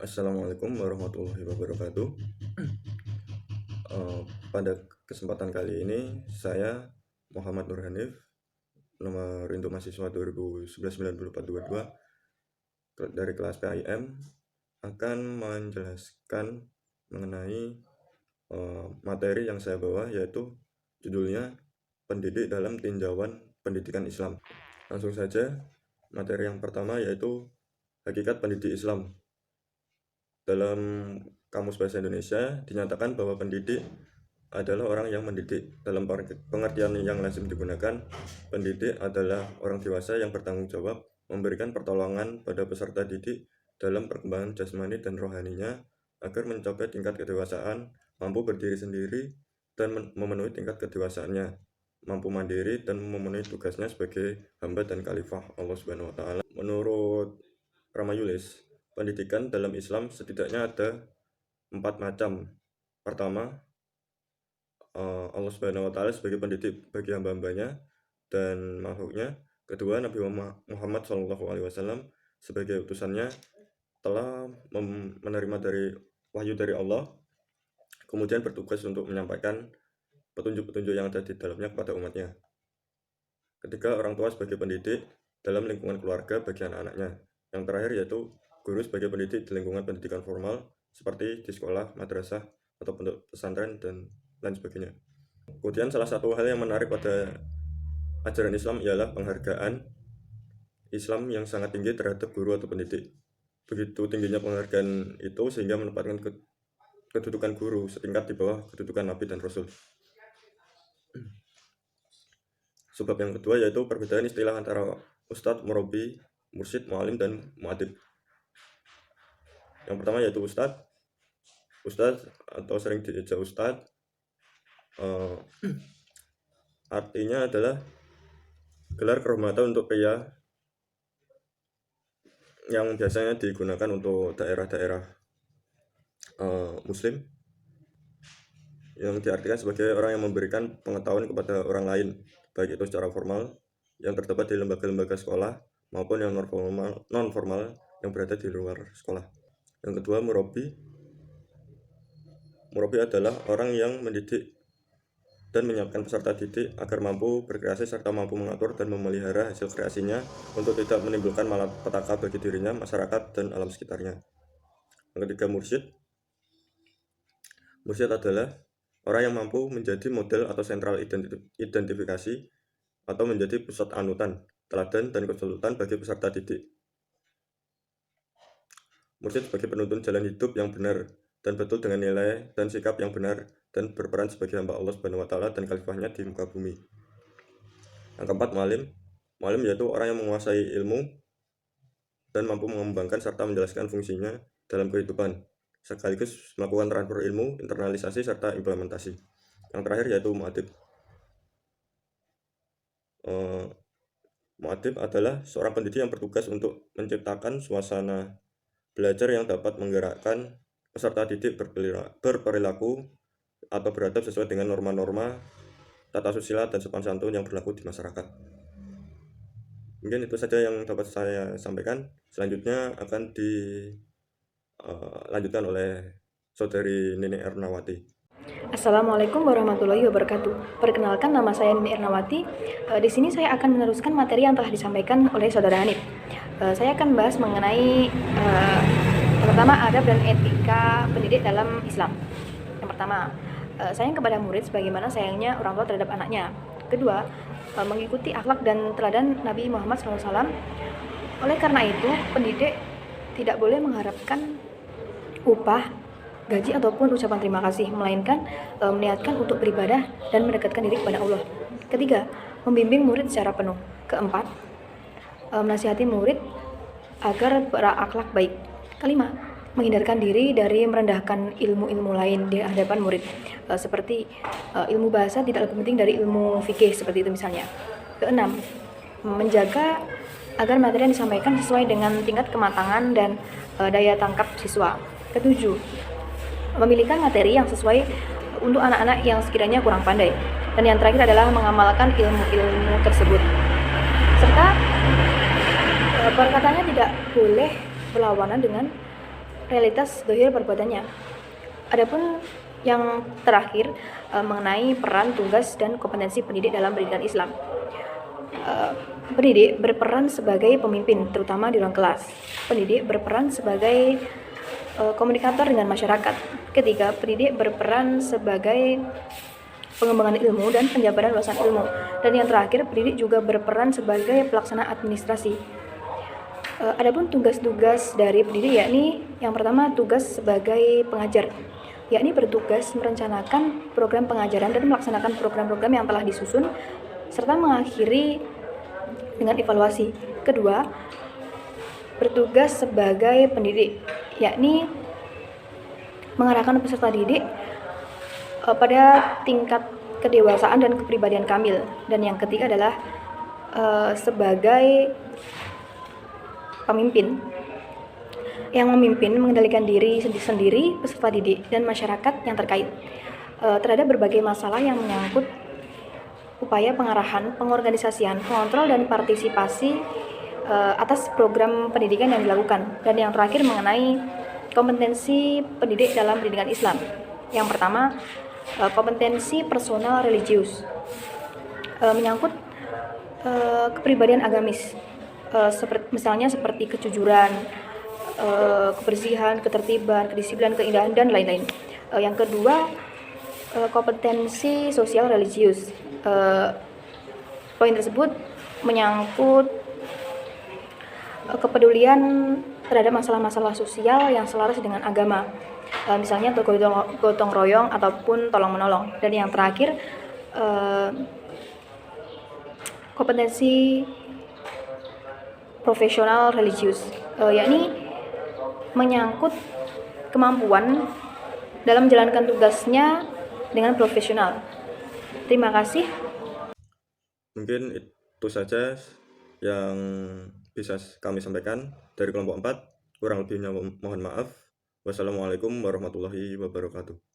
Assalamualaikum warahmatullahi wabarakatuh. Pada kesempatan kali ini saya Muhammad Nur Hanif, nomor induk mahasiswa 2011-90-422 dari kelas PIM, akan menjelaskan mengenai materi yang saya bawa, yaitu judulnya Pendidik dalam Tinjauan Pendidikan Islam. Langsung saja, materi yang pertama yaitu Hakikat Pendidik Islam. Dalam Kamus Bahasa Indonesia dinyatakan bahwa pendidik adalah orang yang mendidik. Dalam pengertian yang lazim digunakan, pendidik adalah orang dewasa yang bertanggung jawab memberikan pertolongan pada peserta didik dalam perkembangan jasmani dan rohaninya agar mencapai tingkat kedewasaan, mampu berdiri sendiri dan memenuhi tingkat kedewasaannya, mampu mandiri dan memenuhi tugasnya sebagai hamba dan khalifah Allah Subhanahu wa taala. Menurut Ramayulis, pendidikan dalam Islam setidaknya ada 4 macam. Pertama, Allah Subhanahu wa taala sebagai pendidik bagi hamba-hambanya dan makhluknya. Kedua, Nabi Muhammad SAW sebagai utusannya telah menerima dari wahyu dari Allah, kemudian bertugas untuk menyampaikan petunjuk-petunjuk yang ada di dalamnya kepada umatnya. Ketiga, orang tua sebagai pendidik dalam lingkungan keluarga bagi anak-anaknya. Yang terakhir yaitu guru sebagai pendidik di lingkungan pendidikan formal seperti di sekolah, madrasah, atau pondok pesantren, dan lain sebagainya. Kemudian salah satu hal yang menarik pada ajaran Islam ialah penghargaan Islam yang sangat tinggi terhadap guru atau pendidik. Begitu tingginya penghargaan itu sehingga menempatkan kedudukan guru setingkat di bawah kedudukan Nabi dan Rasul. Sebab yang kedua yaitu perbedaan istilah antara ustadz, murabi, mursyid, mu'alim, dan mu'adib. Yang pertama yaitu ustadz. Ustadz atau sering diejak ustadz artinya adalah gelar kehormatan untuk pria yang biasanya digunakan untuk daerah-daerah muslim, yang diartikan sebagai orang yang memberikan pengetahuan kepada orang lain, baik itu secara formal yang terdapat di lembaga-lembaga sekolah maupun yang non formal yang berada di luar sekolah. Yang kedua, murabi. Murabi adalah orang yang mendidik dan menyiapkan peserta didik agar mampu berkreasi serta mampu mengatur dan memelihara hasil kreasinya untuk tidak menimbulkan malapetaka bagi dirinya, masyarakat, dan alam sekitarnya. Yang ketiga, mursyid. Mursyid adalah orang yang mampu menjadi model atau sentral identifikasi atau menjadi pusat anutan, teladan, dan konsultan bagi peserta didik. Mursyid sebagai penuntun jalan hidup yang benar dan betul dengan nilai dan sikap yang benar dan berperan sebagai hamba Allah Subhanahu wa taala dan khalifahnya di muka bumi. Yang keempat, mu'alim. Mu'alim yaitu orang yang menguasai ilmu dan mampu mengembangkan serta menjelaskan fungsinya dalam kehidupan, sekaligus melakukan transfer ilmu, internalisasi, serta implementasi. Yang terakhir yaitu mu'adib. Mu'adib adalah seorang pendidik yang bertugas untuk menciptakan suasana belajar yang dapat menggerakkan peserta didik berperilaku atau beradab sesuai dengan norma-norma tata susila dan sopan santun yang berlaku di masyarakat. Mungkin itu saja yang dapat saya sampaikan. Selanjutnya akan dilanjutkan oleh saudari Nini Ernawati. Assalamualaikum warahmatullahi wabarakatuh. Perkenalkan, nama saya Nini Ernawati. Di sini saya akan meneruskan materi yang telah disampaikan oleh saudara Hanif. Saya akan bahas mengenai pertama, adab dan etika pendidik dalam Islam. Yang pertama, sayang kepada murid sebagaimana sayangnya orang tua terhadap anaknya. Kedua, mengikuti akhlak dan teladan Nabi Muhammad SAW. Oleh karena itu, pendidik tidak boleh mengharapkan upah, gaji, ataupun ucapan terima kasih, melainkan meniatkan untuk beribadah dan mendekatkan diri kepada Allah. Ketiga, membimbing murid secara penuh. Keempat, menasihati murid agar berakhlak baik. Kelima, menghindarkan diri dari merendahkan ilmu-ilmu lain di hadapan murid, seperti ilmu bahasa tidak lebih penting dari ilmu fikih, seperti itu misalnya. Keenam, menjaga agar materi yang disampaikan sesuai dengan tingkat kematangan dan daya tangkap siswa. Ketujuh, memilihkan materi yang sesuai untuk anak-anak yang sekiranya kurang pandai. Dan yang terakhir adalah mengamalkan ilmu-ilmu tersebut. Serta perkataannya tidak boleh berlawanan dengan realitas zahir perbuatannya. Adapun yang terakhir mengenai peran, tugas, dan kompetensi pendidik dalam pendidikan Islam. Pendidik berperan sebagai pemimpin, terutama di ruang kelas. Pendidik berperan sebagai komunikator dengan masyarakat. Ketiga, pendidik berperan sebagai pengembangan ilmu dan penjabaran wawasan ilmu. Dan yang terakhir, pendidik juga berperan sebagai pelaksana administrasi. Adapun tugas-tugas dari pendidik yakni yang pertama tugas sebagai pengajar, yakni bertugas merencanakan program pengajaran dan melaksanakan program-program yang telah disusun serta mengakhiri dengan evaluasi. Kedua, bertugas sebagai pendidik, yakni mengarahkan peserta didik pada tingkat kedewasaan dan kepribadian kamil. Dan yang ketiga adalah sebagai pemimpin yang memimpin mengendalikan diri sendiri, peserta didik, dan masyarakat yang terkait terhadap berbagai masalah yang menyangkut upaya pengarahan, pengorganisasian, pengontrol, dan partisipasi atas program pendidikan yang dilakukan. Dan yang terakhir mengenai kompetensi pendidik dalam pendidikan Islam. Yang pertama, kompetensi personal religius, menyangkut kepribadian agamis, misalnya seperti kejujuran, kebersihan, ketertiban, kedisiplinan, keindahan, dan lain-lain. Yang kedua, kompetensi sosial religius. Poin tersebut menyangkut kepedulian terhadap masalah-masalah sosial yang selaras dengan agama, misalnya gotong royong ataupun tolong menolong. Dan yang terakhir, kompetensi profesional religius, yakni menyangkut kemampuan dalam menjalankan tugasnya dengan profesional. Terima kasih. Mungkin itu saja yang bisa kami sampaikan dari kelompok 4. Kurang lebihnya mohon maaf. Wassalamualaikum warahmatullahi wabarakatuh.